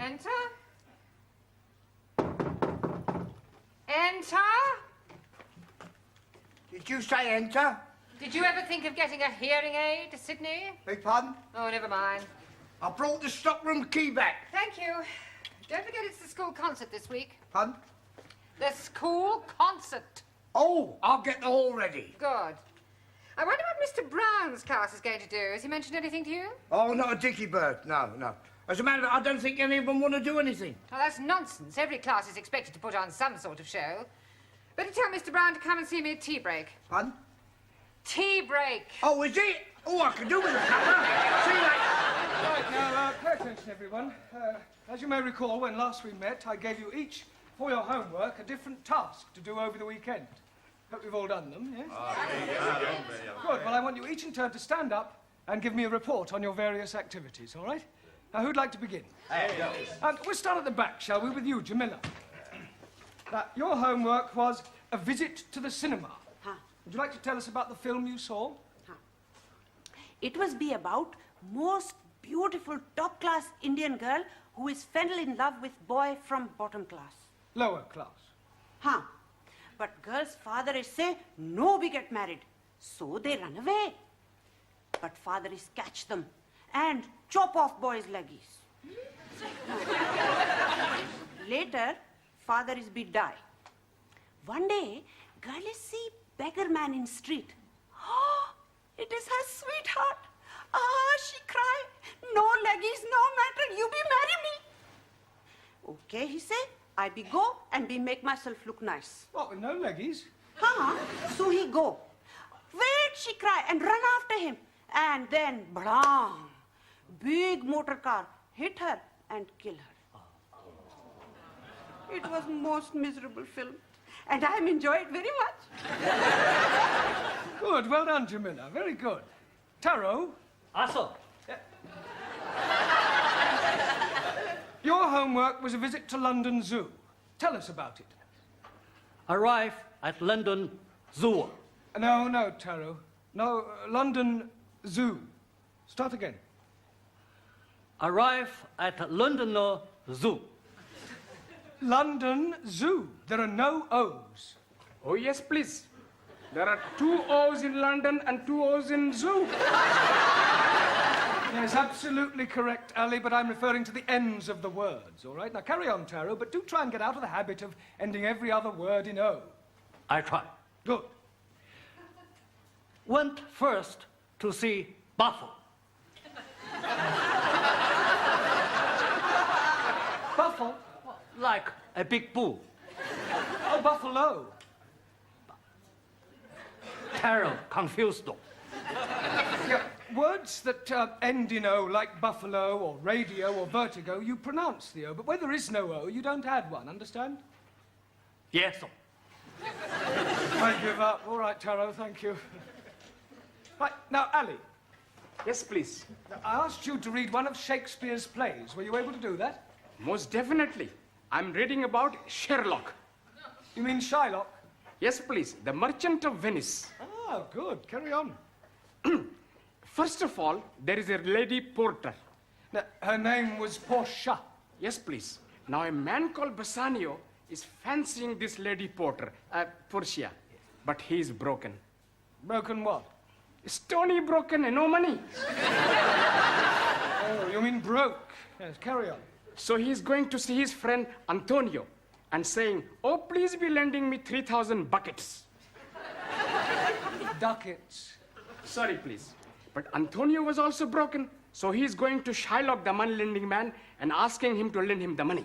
Enter. Enter. Did you say enter? Did you ever think of getting a hearing aid, Sydney? Beg pardon? Oh, never mind. I brought the stockroom key back. Thank you. Don't forget it's the school concert this week. Pardon? The school concert. Oh, I'll get the hall ready. Good. I wonder what Mr. Brown's class is going to do. Has he mentioned anything to you? Oh, not a dicky bird. No, no. As a matter of fact, I don't think any of them want to do anything. Oh, that's nonsense. Every class is expected to put on some sort of show. Better tell Mr. Brown to come and see me at tea break. Pardon? Tea break. Oh, is it? Oh, I can do with a cuppa. See you later. Right, now, pay attention, everyone. As you may recall, when last we met, I gave you each, for your homework, a different task to do over the weekend. Hope you've all done them, yes? Good. Well, I want you each in turn to stand up and give me a report on your various activities, all right? Now, who'd like to begin? And we'll start at the back, shall we, with you, Jamila. Now, your homework was a visit to the cinema. Huh. Would you like to tell us about the film you saw? Huh. It was be about most beautiful top-class Indian girl who is fell in love with boy from bottom class. Lower class. Huh. But girl's father is say, no, we get married. So they run away. But father is catch them and chop off boy's leggies. Later, father is be die. One day, girl is see beggar man in street. Oh, it is her sweetheart. Ah, she cry. No leggies, no matter, you be marry me. Okay, he say, I be go and be make myself look nice. What, with no leggies? Huh? So he go. Wait, she cry and run after him. And then, blang, big motor car hit her and kill her. It was most miserable film. And I enjoy it very much. Good, well done, Jamila. Very good. Taro? Also, Your homework was a visit to London Zoo. Tell us about it. arrive at London Zoo. No, Taro. No, London Zoo. Start again. Arrive at London Zoo. London Zoo. There are no O's. Oh, yes, please. There are 2 O's in London and 2 O's in zoo. Yes, absolutely correct, Ali, but I'm referring to the ends of the words, all right? Now, carry on, Taro, but do try and get out of the habit of ending every other word in O. I try. Good. Went first to see Buffalo. Buffalo? Like a big bull. Oh, buffalo. Terror, confused. Yeah, words that end in O, like buffalo or radio or vertigo, you pronounce the O, but where there is no O, you don't add one, understand? Yes. I give up. All right, Taro, thank you. Right, now, Ali, Yes, please. I asked you to read one of Shakespeare's plays. Were you able to do that? Most definitely. I'm reading about Sherlock. You mean Shylock? Yes, please. The Merchant of Venice. Ah, good. Carry on. First of all, there is a lady porter. Now, her name was Portia. Yes, please. Now, a man called Bassanio is fancying this lady porter, Portia, but he is broken. Broken what? Stony broken and no money. Oh, you mean broke. Yes, carry on. So he is going to see his friend Antonio and saying, "Oh, please be lending me 3,000 buckets." Ducats. Sorry, please. But Antonio was also broken, so he's going to Shylock, the money-lending man, and asking him to lend him the money.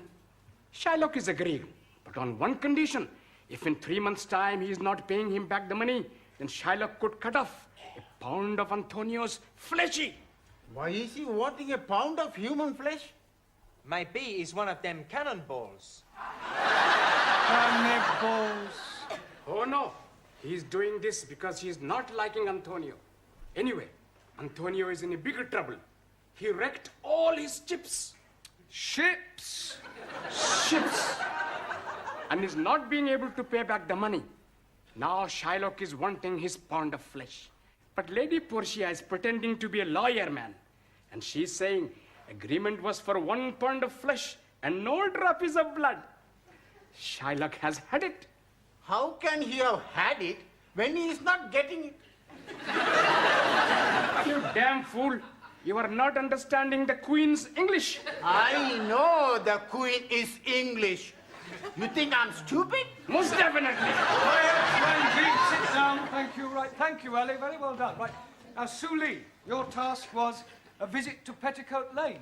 Shylock is agreeing, but on one condition. If in 3 months' time he is not paying him back the money, then Shylock could cut off a pound of Antonio's fleshy. Why is he wanting a pound of human flesh? Maybe he's one of them cannonballs. Cannibals. Oh no, he's doing this because he's not liking Antonio. Anyway, Antonio is in a bigger trouble. He wrecked all his chips. Ships. Ships. And is not being able to pay back the money. Now Shylock is wanting his pound of flesh. But Lady Portia is pretending to be a lawyer man. And she's saying agreement was for 1 pound of flesh and no drops of blood. Shylock has had it. How can he have had it when he is not getting it? You damn fool. You are not understanding the Queen's English. I know the Queen is English. You think I'm stupid? Most definitely. Ranjit, sit down. Thank you. Right. Thank you, Ali. Very well done. Right. Now, Sue Lee, your task was a visit to Petticoat Lane.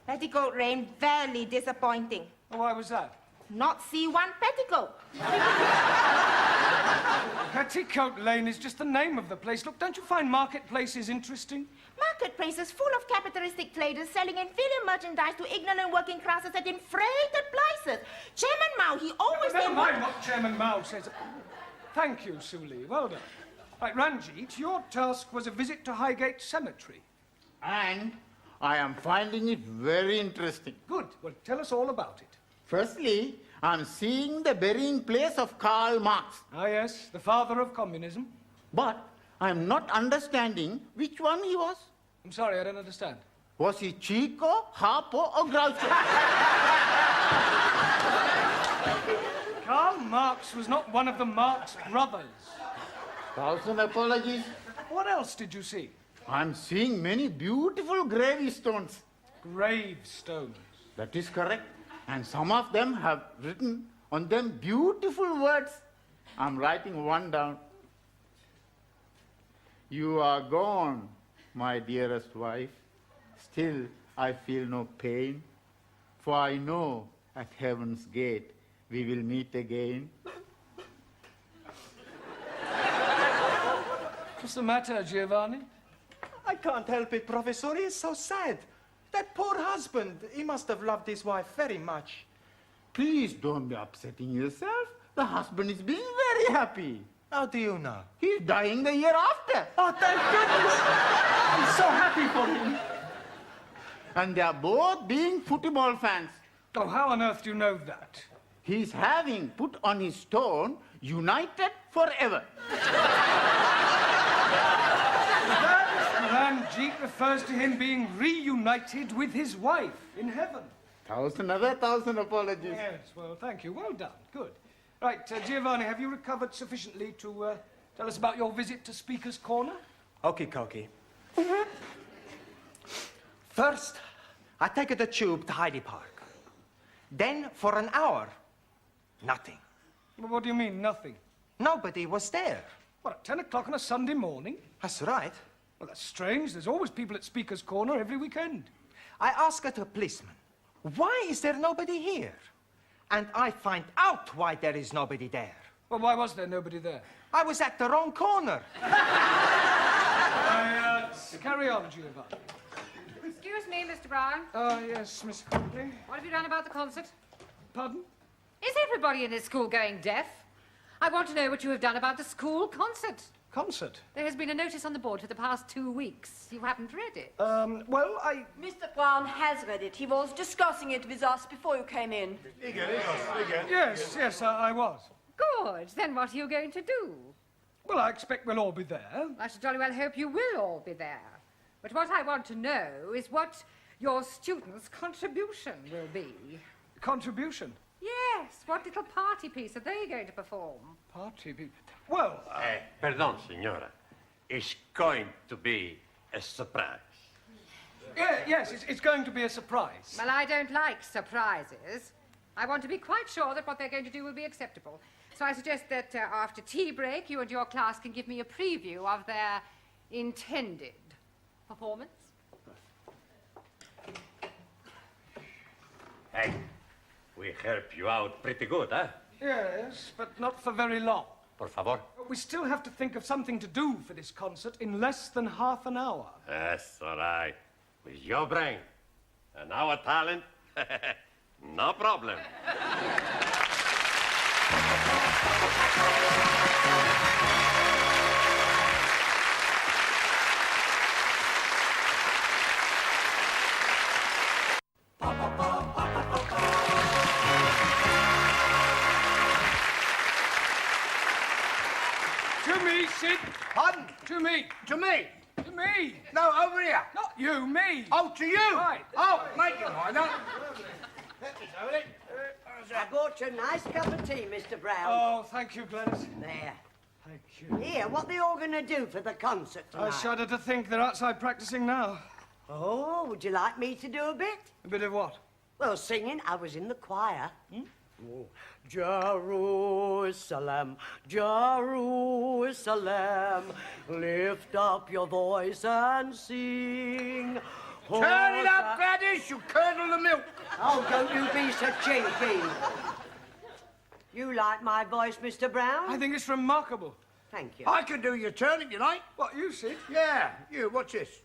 Petticoat Lane, very disappointing. Oh, why was that? Not see one petticoat. Petticoat Lane is just the name of the place. Look, don't you find marketplaces interesting? Marketplaces full of capitalistic traders selling inferior merchandise to ignorant working classes at inflated prices. Chairman Mao, he always... Never mind what Chairman Mao says. Thank you, Sue Lee. Well done. Right, Ranjit, your task was a visit to Highgate Cemetery. And I am finding it very interesting. Good. Well, tell us all about it. Firstly, I'm seeing the burying place of Karl Marx. Ah, yes, the father of communism. But I'm not understanding which one he was. I'm sorry, I don't understand. Was he Chico, Harpo, or Groucho? Karl Marx was not one of the Marx brothers. 1,000 apologies. What else did you see? I'm seeing many beautiful gravestones. Gravestones. That is correct. And some of them have written on them beautiful words. I'm writing one down. You are gone, my dearest wife. Still, I feel no pain. For I know at heaven's gate we will meet again. What's the matter, Giovanni? I can't help it, Professor. He is so sad. That poor husband, he must have loved his wife very much. Please don't be upsetting yourself. The husband is being very happy. How do you know? He's dying the year after. Oh, thank goodness! I'm so happy for him. And they are both being football fans. Oh, how on earth do you know that? He's having put on his stone, united forever. Ranjit refers to him being reunited with his wife in heaven. 1,000 apologies. Yes, well, thank you. Well done. Good. Right, Giovanni, have you recovered sufficiently to tell us about your visit to Speaker's Corner? Okie dokie. First, I take the tube to Hyde Park. Then, for an hour, nothing. Well, what do you mean, nothing? Nobody was there. What, at 10 o'clock on a Sunday morning? That's right. Well, that's strange. There's always people at Speaker's Corner every weekend. I asked a policeman, why is there nobody here? And I find out why there is nobody there. Well, why was there nobody there? I was at the wrong corner. Carry on, Giovanni. Excuse me, Mr. Brown. Yes, Miss Huntley. What have you done about the concert? Pardon? Is everybody in this school going deaf? I want to know what you have done about the school concert. Concert? There has been a notice on the board for the past 2 weeks. You haven't read it. Well, I... Mr. Brown has read it. He was discussing it with us before you came in. Yes, I was. Good. Then what are you going to do? Well, I expect we'll all be there. I should jolly well hope you will all be there. But what I want to know is what your students' contribution will be. Contribution? Yes. What little party piece are they going to perform? Party people. Well, Pardon, signora. It's going to be a surprise. yes, it's going to be a surprise. Well, I don't like surprises. I want to be quite sure that what they're going to do will be acceptable. So I suggest that after tea break, you and your class can give me a preview of their intended performance. Hey, we help you out pretty good, huh? Yes, but not for very long. Por favor. We still have to think of something to do for this concert in less than half an hour. That's all right. With your brain and our talent, no problem. To me, Sid. Pardon? To me. To me? To me. No, over here. Not you, me. Oh, to you? Right. Oh, make it right, don't. I bought you a nice cup of tea, Mr. Brown. Oh, thank you, Gladys. There. Thank you. Here, what they all going to do for the concert I tonight? shudder to think they're outside practicing now. Oh, would you like me to do a bit? A bit of what? Well, singing. I was in the choir. Oh. Jerusalem, Jerusalem, lift up your voice and sing. Turn it up, Gladys, you curdle the milk. Oh, don't you be so cheeky. You like my voice, Mr. Brown? I think it's remarkable. Thank you. I can do your turn if you like. What, you, Sid? Yeah, you, watch this.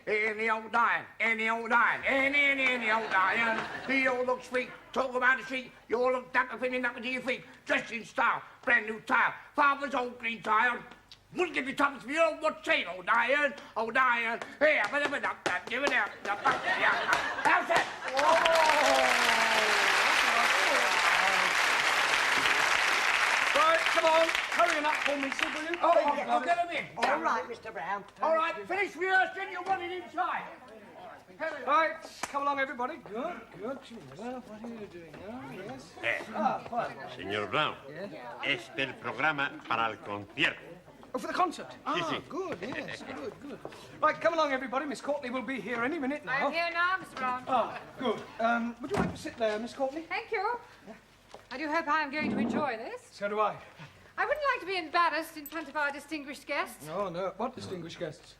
Any old iron, any old iron, any old iron. He all looks sweet, talk about the street. You all look dapper, pinning up to your feet. Dressed in style, brand new tile. Father's old green tile. Wouldn't give you tuppence for your what's saying, old iron, old iron. Here, give it up, how's that? Right, come on. Hurry up for me, Sid, will you? Oh, I'll get him in. All right, Mr. Brown. All right, finish rehearsing, you want it inside. Right, come along, everybody. Good, good. Well, what are you doing now? Yes. Fine. Señor Brown, este es el programa para el concierto. Oh, for the concert? sí. Good, yes, good. Right, come along, everybody. Miss Courtney will be here any minute now. I'm here now, Mr. Brown. Ah, good. Would you like to sit there, Miss Courtney? Thank you. I do hope I am going to enjoy this. So do I. I wouldn't like to be embarrassed in front of our distinguished guests. Oh, no. What distinguished guests?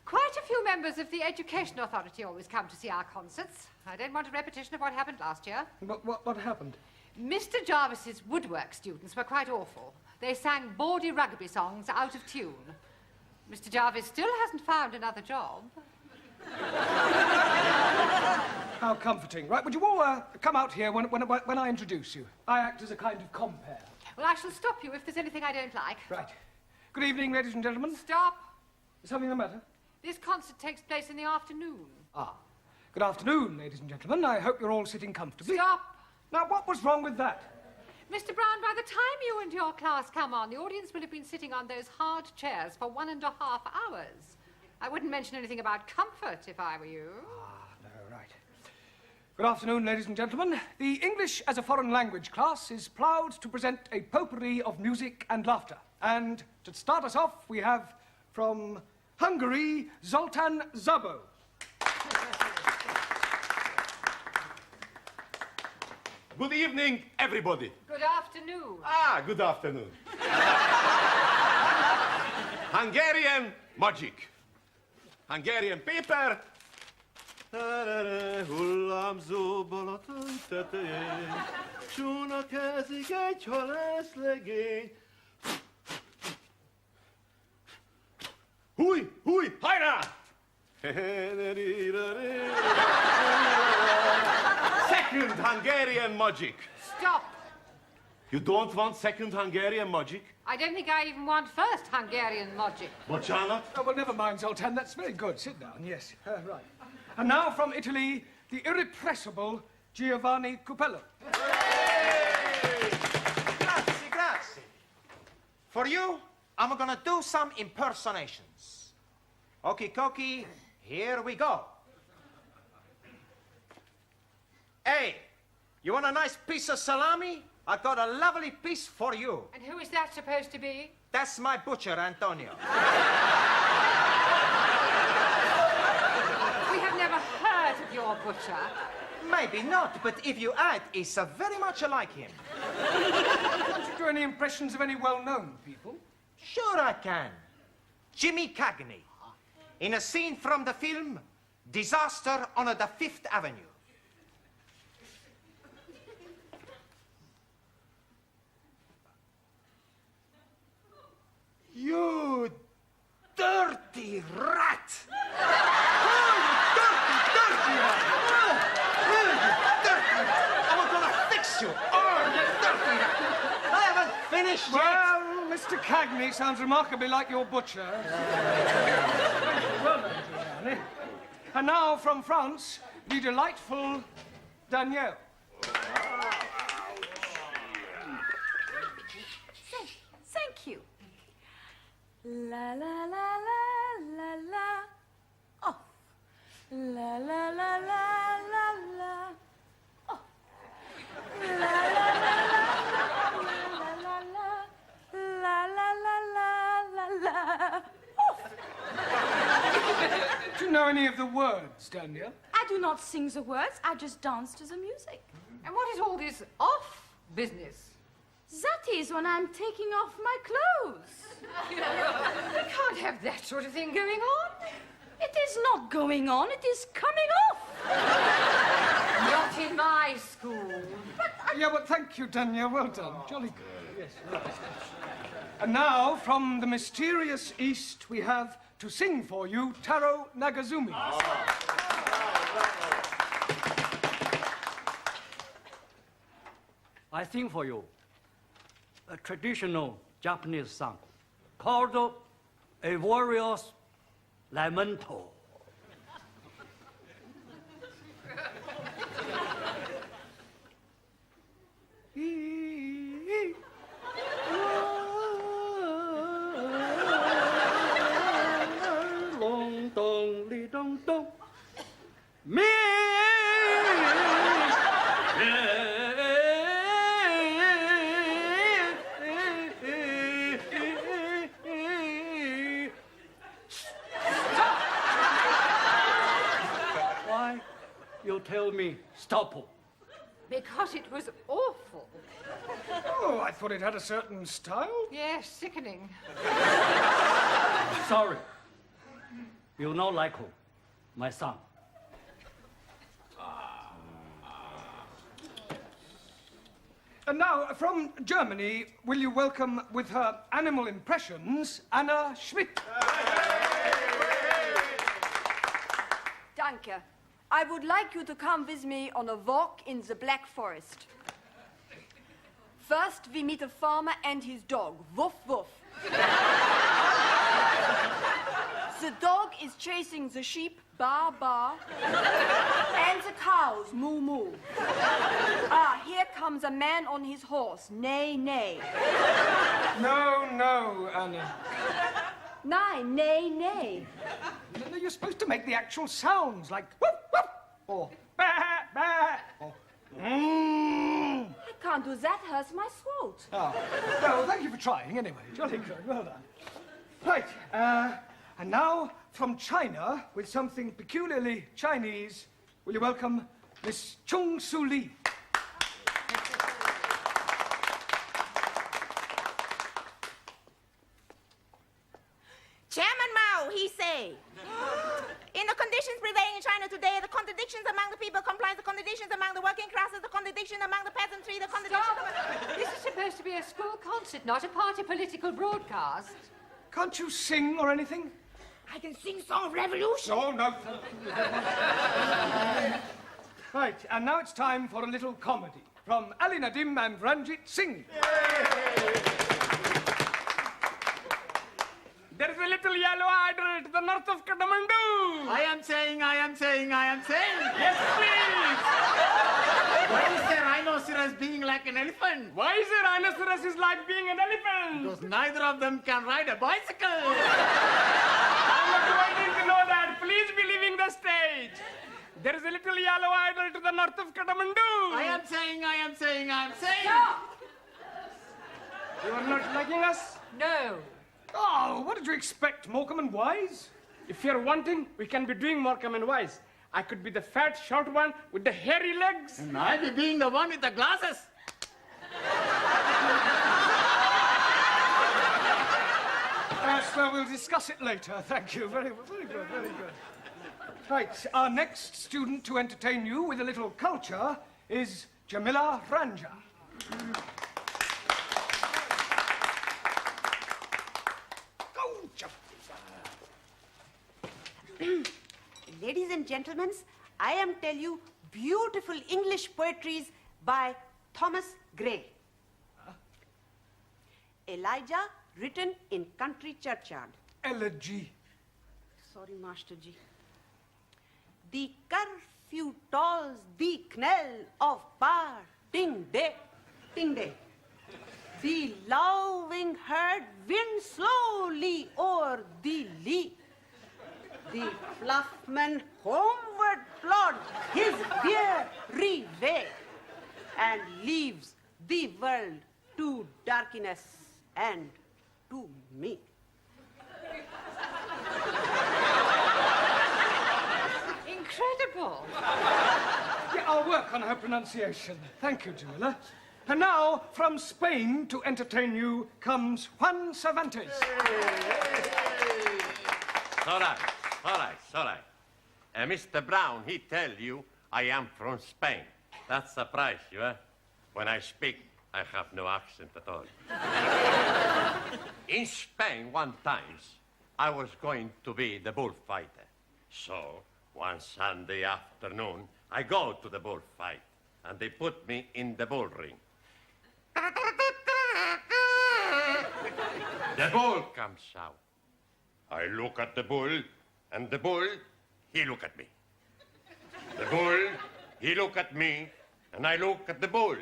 Quite a few members of the Education Authority always come to see our concerts. I don't want a repetition of what happened last year. What happened? Mr. Jarvis's woodwork students were quite awful. They sang bawdy rugby songs out of tune. Mr. Jarvis still hasn't found another job. How comforting. Right, would you all come out here when I introduce you? I act as a kind of compere. Well, I shall stop you if there's anything I don't like. Right. Good evening, ladies and gentlemen. Stop. Is something the matter? This concert takes place in the afternoon. Ah. Good afternoon, ladies and gentlemen. I hope you're all sitting comfortably. Stop. Now, what was wrong with that? Mr. Brown, by the time you and your class come on, the audience will have been sitting on those hard chairs for 1.5 hours. I wouldn't mention anything about comfort if I were you. No, right. Good afternoon, ladies and gentlemen. The English as a foreign language class is proud to present a potpourri of music and laughter. And to start us off, we have from Hungary, Zoltán Szabó. Good evening, everybody. Good afternoon. Good afternoon. Hungarian magic. Hungarian paper. Hullámzó Balaton tetején, csónakázik egy halászlegény. Húj, hajrá! Second Hungarian magic. Stop. You don't want second Hungarian magic? I don't think I even want first Hungarian logic. Bocsánat? Oh, well, never mind, Zoltan. That's very good. Sit down, yes. Right. And now from Italy, the irrepressible Giovanni Cupello. Grazie. For you, I'm gonna do some impersonations. Okie dokie, here we go. Hey, you want a nice piece of salami? I got a lovely piece for you. And who is that supposed to be? That's my butcher, Antonio. We have never heard of your butcher. Maybe not, but if you add, it's very much like him. Can't you do any impressions of any well-known people? Sure I can. Jimmy Cagney. in a scene from the film Disaster on the Fifth Avenue. You dirty rat! I'm gonna fix you! Oh, you dirty rat! I haven't finished yet! Well, Mr. Cagney sounds remarkably like your butcher. Well done, Giuliani. And now, from France, the delightful Danielle. Thank you. La la la la la la. Oh. La la la la la la. Oh. La la la la la la la. La la la la la la. Oh. Do you know any of the words, Danielle? I do not sing the words, I just dance to the music. And what is all this off business? That is when I'm taking off my clothes. We can't have that sort of thing going on. It is not going on, it is coming off. Not in my school. Yeah, well, thank you, Danielle. Well done. Jolly good. Yes, right. And now, from the mysterious East, we have to sing for you Taro Nagazumi. I sing for you a traditional Japanese song called A Warrior's Lamento. Long dong li dong dong. Me. Why you tell me stop? Because it was awful. Oh, I thought it had a certain style. Yes, sickening. Sorry. You not like my son. And now, from Germany, will you welcome with her animal impressions, Anna Schmidt? Danke. I would like you to come with me on a walk in the Black Forest. First, we meet a farmer and his dog. Woof, woof. The dog is chasing the sheep, ba, ba, and the cows, moo, moo. Ah, here comes a man on his horse, neigh, neigh. No, no, Anna. Nein, neigh, neigh. No, you're supposed to make the actual sounds, like whoop, whoop, or ba, ba, or I can't do that, hurts my throat. Oh. Well, thank you for trying, anyway. Jolly good, well done. Right, and now, from China, with something peculiarly Chinese, will you welcome Miss Chung Su Lee? Chairman Mao, he say. In the conditions prevailing in China today, the contradictions among the people comprise the contradictions among the working classes, the contradiction among the peasantry, the contradiction... This is supposed to be a school concert, not a party political broadcast. Can't you sing or anything? I can sing Song of Revolution. Oh, no. Right, and now it's time for a little comedy from Ali Nadim and Ranjit Singh. There is a little yellow idol to the north of Kathmandu. I am saying. Yes, please. Why is the rhinoceros being like an elephant? Why is a rhinoceros is like being an elephant? Because neither of them can ride a bicycle. I'm not waiting to know that. Please be leaving the stage. There is a little yellow idol to the north of Kathmandu. I am saying. Stop! You are not liking us? No. Oh, what did you expect, Morecambe and Wise? If you're wanting, we can be doing Morecambe and Wise. I could be the fat, short one with the hairy legs. And I'll be being the one with the glasses. Yes, well, we'll discuss it later. Thank you. Very good, very good. Right, our next student to entertain you with a little culture is Jamila Ranja. Go, Jamila. Ladies and gentlemen, I am tell you beautiful English poetries by Thomas Gray. Elijah, written in country churchyard. Elegy. Sorry, Master G. The curfew tolls the knell of parting-day, ting-day. The lowing herd winds slowly o'er the lea. The fluffman homeward plods his weary way and leaves the world to darkness and to me. Incredible. Yeah, I'll work on her pronunciation. Thank you, Jamila. And now, from Spain to entertain you comes Juan Cervantes. All right. Mr. Brown, he tell you I am from Spain. That surprise you, eh? When I speak, I have no accent at all. In Spain, one times, I was going to be the bullfighter. So, one Sunday afternoon, I go to the bullfight, and they put me in the bull ring. The bull comes out. I look at the bull, and the bull, he look at me. The bull, he look at me, and I look at the bull.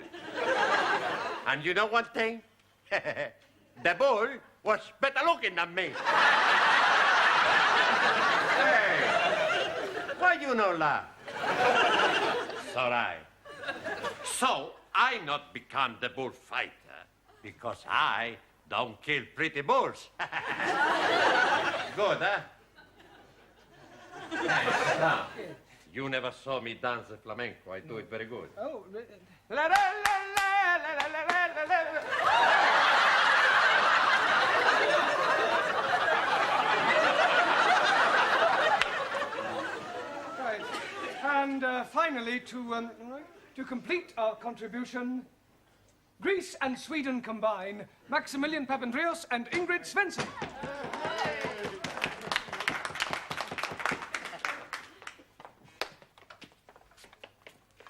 And you know one thing? The bull was better looking than me. Hey, why you no laugh? It's all right. So I not become the bullfighter because I don't kill pretty bulls. Good, huh? Hey, now, you never saw me dance the flamenco. I do it very good. Oh, la la la la la la la la. Right. And finally, to complete our contribution, Greece and Sweden combine, Maximilian Papandreou and Ingrid Svensson.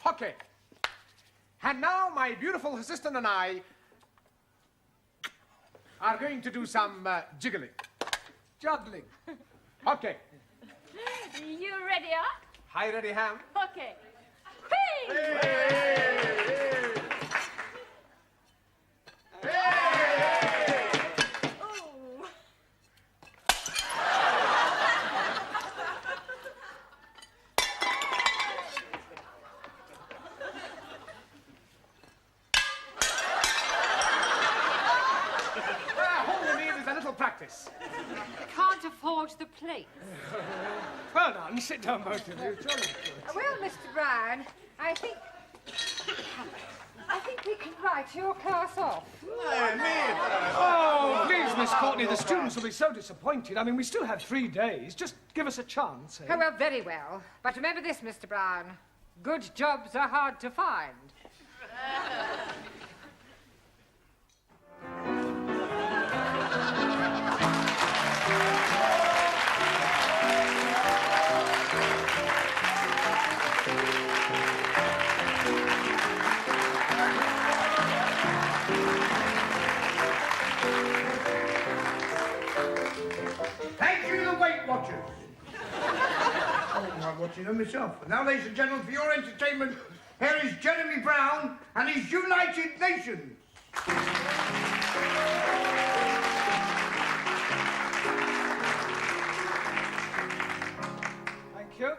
Okay. And now my beautiful assistant and I are going to do some jiggling. Juggling. Okay. You ready, huh? Hi, ready, Ham? Okay. Hey! Practice. Can't afford the place. Well done. Sit down, both of you. Well, Mr. Brown, I think we can write your class off. Oh, please, Miss Courtney, the students will be so disappointed. I mean, we still have 3 days. Just give us a chance. Eh? Oh, well, very well. But remember this, Mr. Brown. Good jobs are hard to find. Thank you, the Weight Watchers. I'm watching them myself. And now, ladies and gentlemen, for your entertainment, here is Jeremy Brown and his United Nations. Thank you.